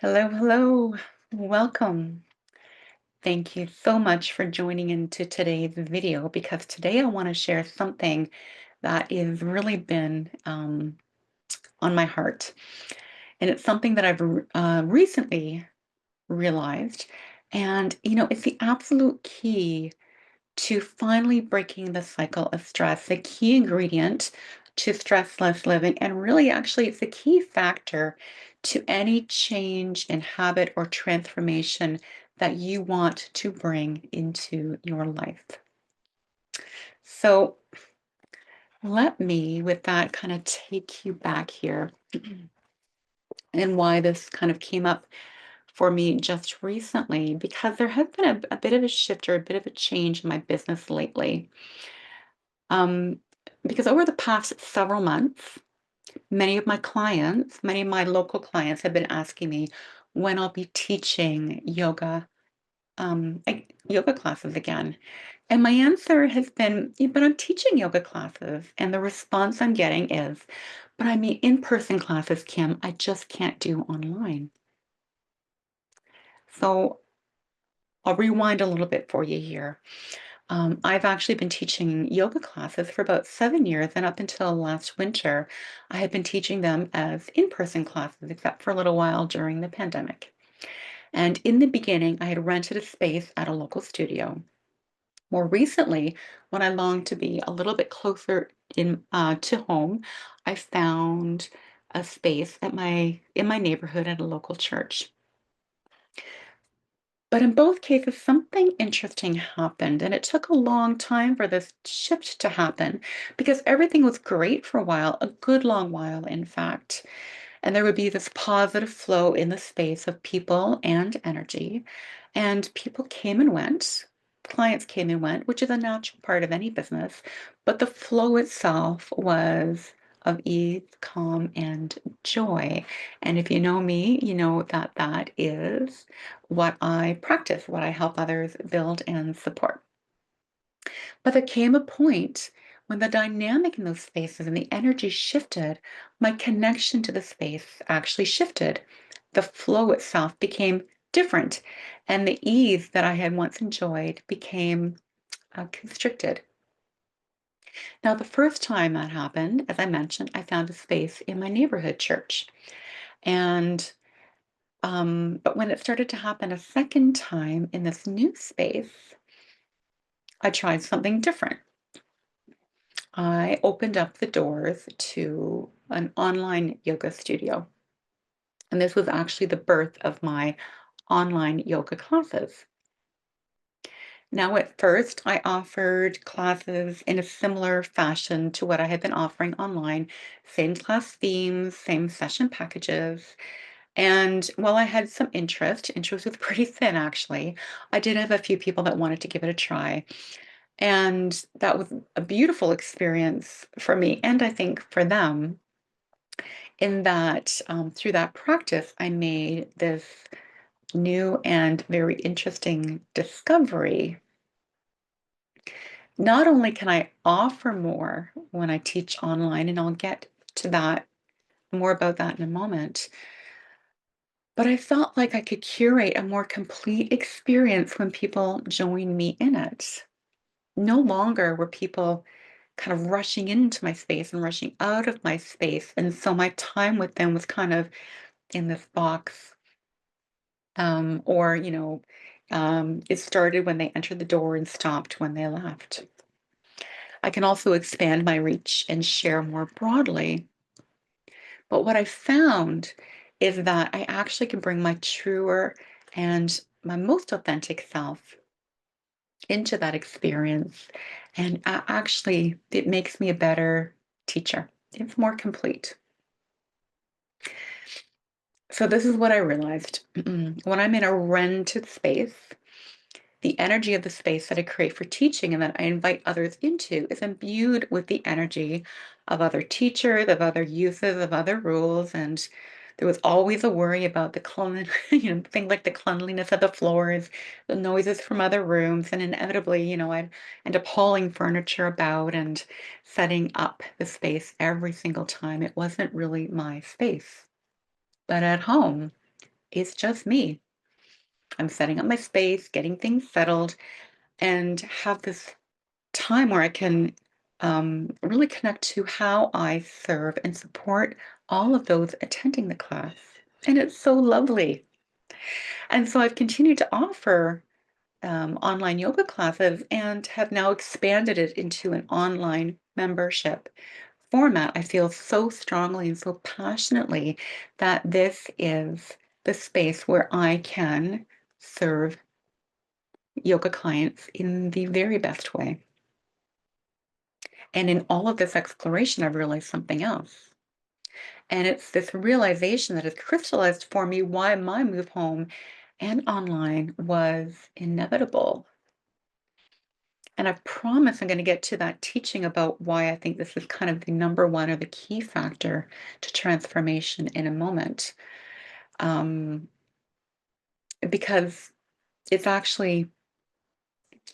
Hello, hello. Welcome. Thank you so much for joining into today's video because today I want to share something that has really been on my heart. And it's something that I've recently realized. And, it's the absolute key to finally breaking the cycle of stress, the key ingredient to stress less living. And really, actually, it's the key factor to any change in habit or transformation that you want to bring into your life. So, let me, with that, kind of take you back here and why this kind of came up for me just recently, because there has been a bit of a shift or a bit of a change in my business lately. Um, because over the past several months, many of my local clients have been asking me when I'll be teaching yoga classes again. And my answer has been, "Yeah, but I'm teaching yoga classes." And the response I'm getting is, "But I mean, in-person classes, Kim, I just can't do online." So I'll rewind a little bit for you here. I've actually been teaching yoga classes for about 7 years, and up until last winter, I had been teaching them as in-person classes, except for a little while during the pandemic. And in the beginning, I had rented a space at a local studio. More recently, when I longed to be a little bit closer to home, I found a space in my neighborhood at a local church. But in both cases, something interesting happened, and it took a long time for this shift to happen because everything was great for a while, a good long while, in fact. And there would be this positive flow in the space of people and energy. And people came and went, clients came and went, which is a natural part of any business. But the flow itself was of ease, calm, and joy. And if you know me, you know that that is what I practice, what I help others build and support. But there came a point when the dynamic in those spaces and the energy shifted, my connection to the space actually shifted. The flow itself became different, and the ease that I had once enjoyed became constricted. Now, the first time that happened, as I mentioned, I found a space in my neighborhood church. And but when it started to happen a second time in this new space, I tried something different. I opened up the doors to an online yoga studio. And this was actually the birth of my online yoga classes. Now, at first, I offered classes in a similar fashion to what I had been offering online, same class themes, same session packages. And while I had some interest was pretty thin actually, I did have a few people that wanted to give it a try. And that was a beautiful experience for me, and I think for them, in that through that practice, I made this new and very interesting discovery. Not only can I offer more when I teach online, and I'll get to that more about that in a moment, but I felt like I could curate a more complete experience when people join me in it. No longer were people kind of rushing into my space and rushing out of my space. And so my time with them was kind of in this box. Or, it started when they entered the door and stopped when they left. I can also expand my reach and share more broadly. But what I found is that I actually can bring my truer and my most authentic self into that experience. And actually, it makes me a better teacher. It's more complete. So, this is what I realized. When I'm in a rented space, the energy of the space that I create for teaching and that I invite others into is imbued with the energy of other teachers, of other uses, of other rules. And there was always a worry about the things like the cleanliness of the floors, the noises from other rooms, and inevitably, I'd end up hauling furniture about and setting up the space every single time. It wasn't really my space. But at home, It's just me. I'm setting up my space, getting things settled, and have this time where I can really connect to how I serve and support all of those attending the class. And it's so lovely. And so I've continued to offer online yoga classes and have now expanded it into an online membership format. I feel so strongly and so passionately that this is the space where I can serve yoga clients in the very best way. And in all of this exploration, I've realized something else. And it's this realization that has crystallized for me why my move home and online was inevitable. And I promise I'm going to get to that teaching about why I think this is kind of the number one or the key factor to transformation in a moment. Um, because it's actually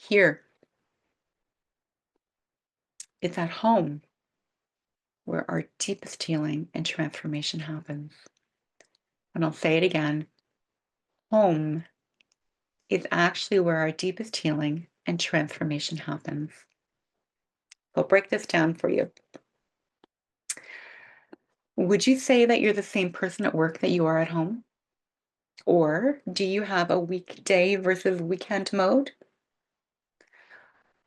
here, it's at home where our deepest healing and transformation happens. And I'll say it again, home is actually where our deepest healing and transformation happens. I'll break this down for you. Would you say that you're the same person at work that you are at home? Or do you have a weekday versus weekend mode?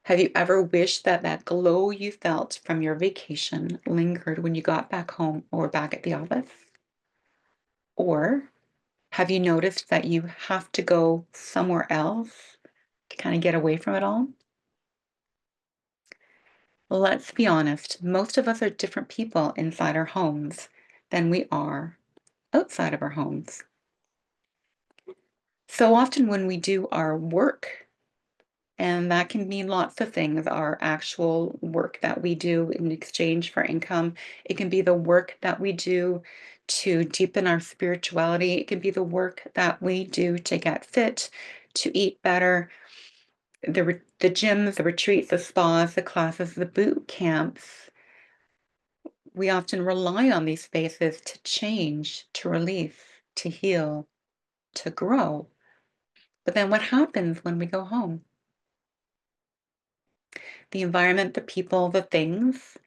Have you ever wished that that glow you felt from your vacation lingered when you got back home or back at the office? Or have you noticed that you have to go somewhere else to kind of get away from it all? Let's be honest, most of us are different people inside our homes than we are outside of our homes. So often when we do our work, and that can mean lots of things, our actual work that we do in exchange for income. It can be the work that we do to deepen our spirituality. It can be the work that we do to get fit, to eat better. The gyms, the retreats, the spas, the classes, the boot camps. We often rely on these spaces to change, to release, to heal, to grow. But then what happens when we go home? The environment, the people, the things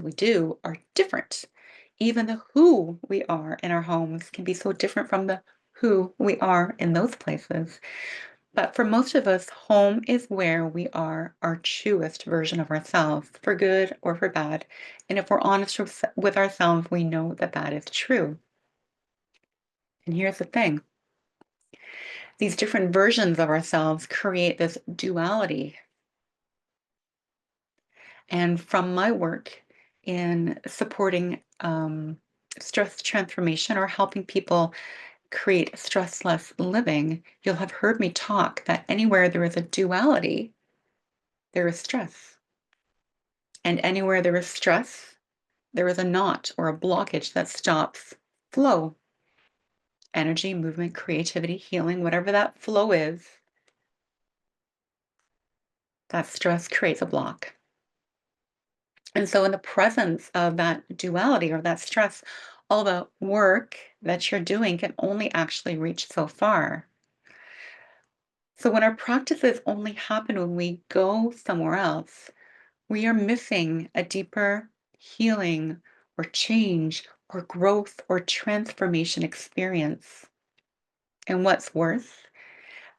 we do are different. Even the who we are in our homes can be so different from the who we are in those places. But for most of us, home is where we are our truest version of ourselves, for good or for bad. And if we're honest with ourselves, we know that that is true. And here's the thing, these different versions of ourselves create this duality. And from my work in supporting stress transformation or helping people create stress-less living, you'll have heard me talk that anywhere there is a duality, there is stress. And anywhere there is stress, there is a knot or a blockage that stops flow, energy, movement, creativity, healing, whatever that flow is, that stress creates a block. And so in the presence of that duality or that stress, all the work that you're doing can only actually reach so far. So when our practices only happen when we go somewhere else, we are missing a deeper healing or change or growth or transformation experience. And what's worse,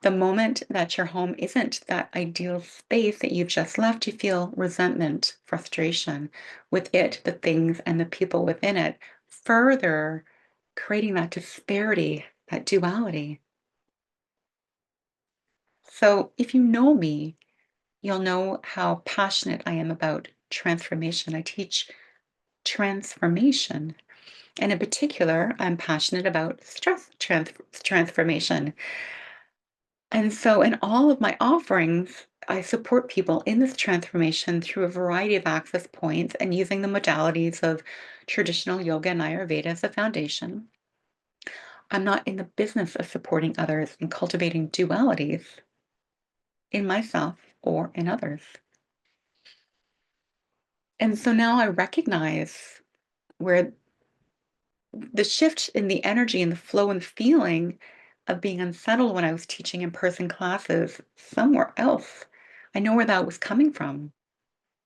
the moment that your home isn't that ideal space that you've just left, you feel resentment, frustration with it, the things, and the people within it, further creating that disparity, that duality. So if you know me, you'll know how passionate I am about transformation. I teach transformation. And in particular, I'm passionate about transformation. And so, in all of my offerings, I support people in this transformation through a variety of access points and using the modalities of traditional yoga and Ayurveda as a foundation. I'm not in the business of supporting others and cultivating dualities in myself or in others. And so now I recognize where the shift in the energy and the flow and feeling of being unsettled when I was teaching in-person classes somewhere else. I know where that was coming from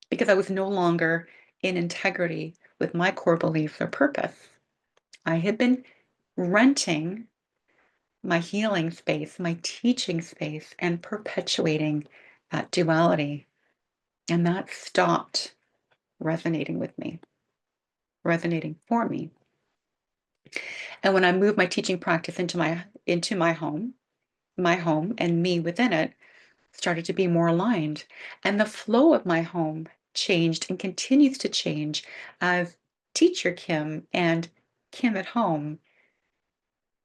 because I was no longer in integrity with my core beliefs or purpose. I had been renting my healing space, my teaching space, and perpetuating that duality. And that stopped resonating with me, resonating for me. And when I moved my teaching practice into my home and me within it started to be more aligned. And the flow of my home changed and continues to change as teacher Kim and Kim at home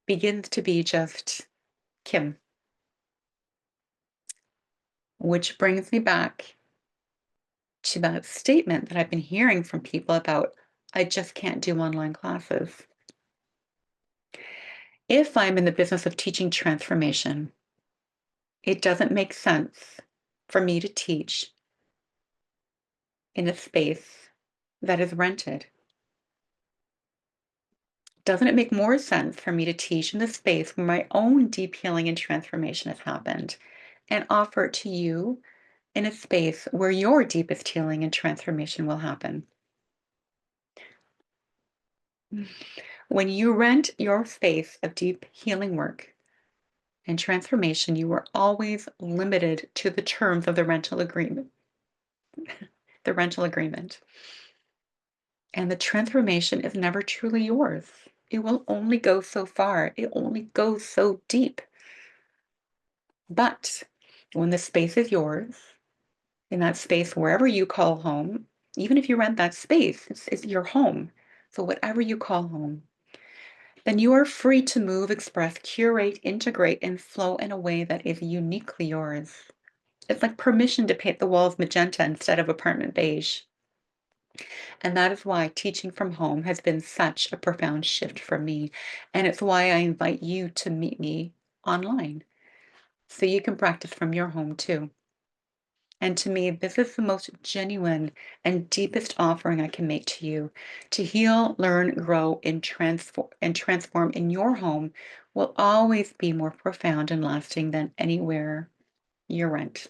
begins to be just Kim, which brings me back to that statement that I've been hearing from people about I just can't do online classes. If I'm in the business of teaching transformation, it doesn't make sense for me to teach in a space that is rented. Doesn't it make more sense for me to teach in the space where my own deep healing and transformation has happened and offer it to you in a space where your deepest healing and transformation will happen? When you rent your space of deep healing work and transformation, you are always limited to the terms of the rental agreement. The rental agreement. And the transformation is never truly yours. It will only go so far. It only goes so deep. But when the space is yours, in that space, wherever you call home, even if you rent that space, it's your home. So whatever you call home, then you are free to move, express, curate, integrate, and flow in a way that is uniquely yours. It's like permission to paint the walls magenta instead of apartment beige. And that is why teaching from home has been such a profound shift for me. And it's why I invite you to meet me online so you can practice from your home too. And to me, this is the most genuine and deepest offering I can make to you. To heal, learn, grow, and transform in your home will always be more profound and lasting than anywhere you rent.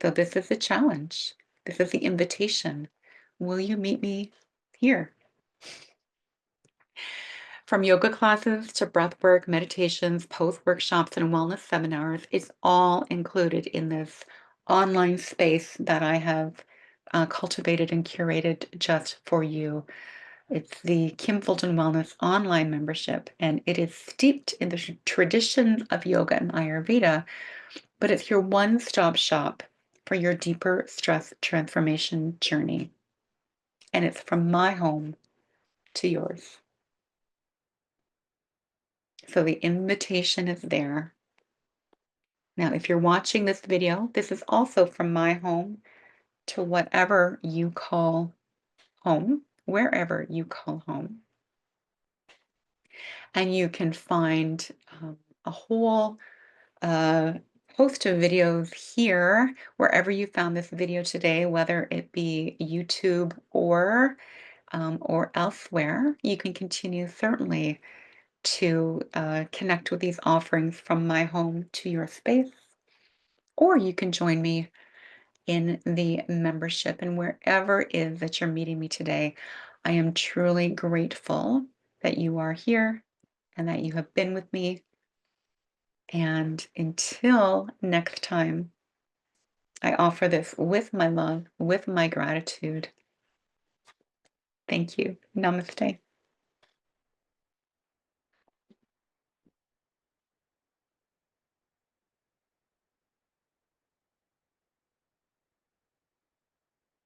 So this is the challenge. This is the invitation. Will you meet me here? From yoga classes to breathwork, meditations, post workshops, and wellness seminars, it's all included in this online space that I have cultivated and curated just for you. It's the Kim Fulton Wellness online membership, and it is steeped in the traditions of yoga and Ayurveda, but it's your one stop shop for your deeper stress transformation journey. And it's from my home to yours. So the invitation is there. Now, if you're watching this video, this is also from my home to whatever you call home, wherever you call home. And you can find a whole host of videos here, wherever you found this video today, whether it be YouTube or elsewhere. You can continue certainly to connect with these offerings from my home to your space, or you can join me in the membership. And wherever it is that you're meeting me today, I am truly grateful that you are here and that you have been with me. And until next time, I offer this with my love, with my gratitude. Thank you. Namaste.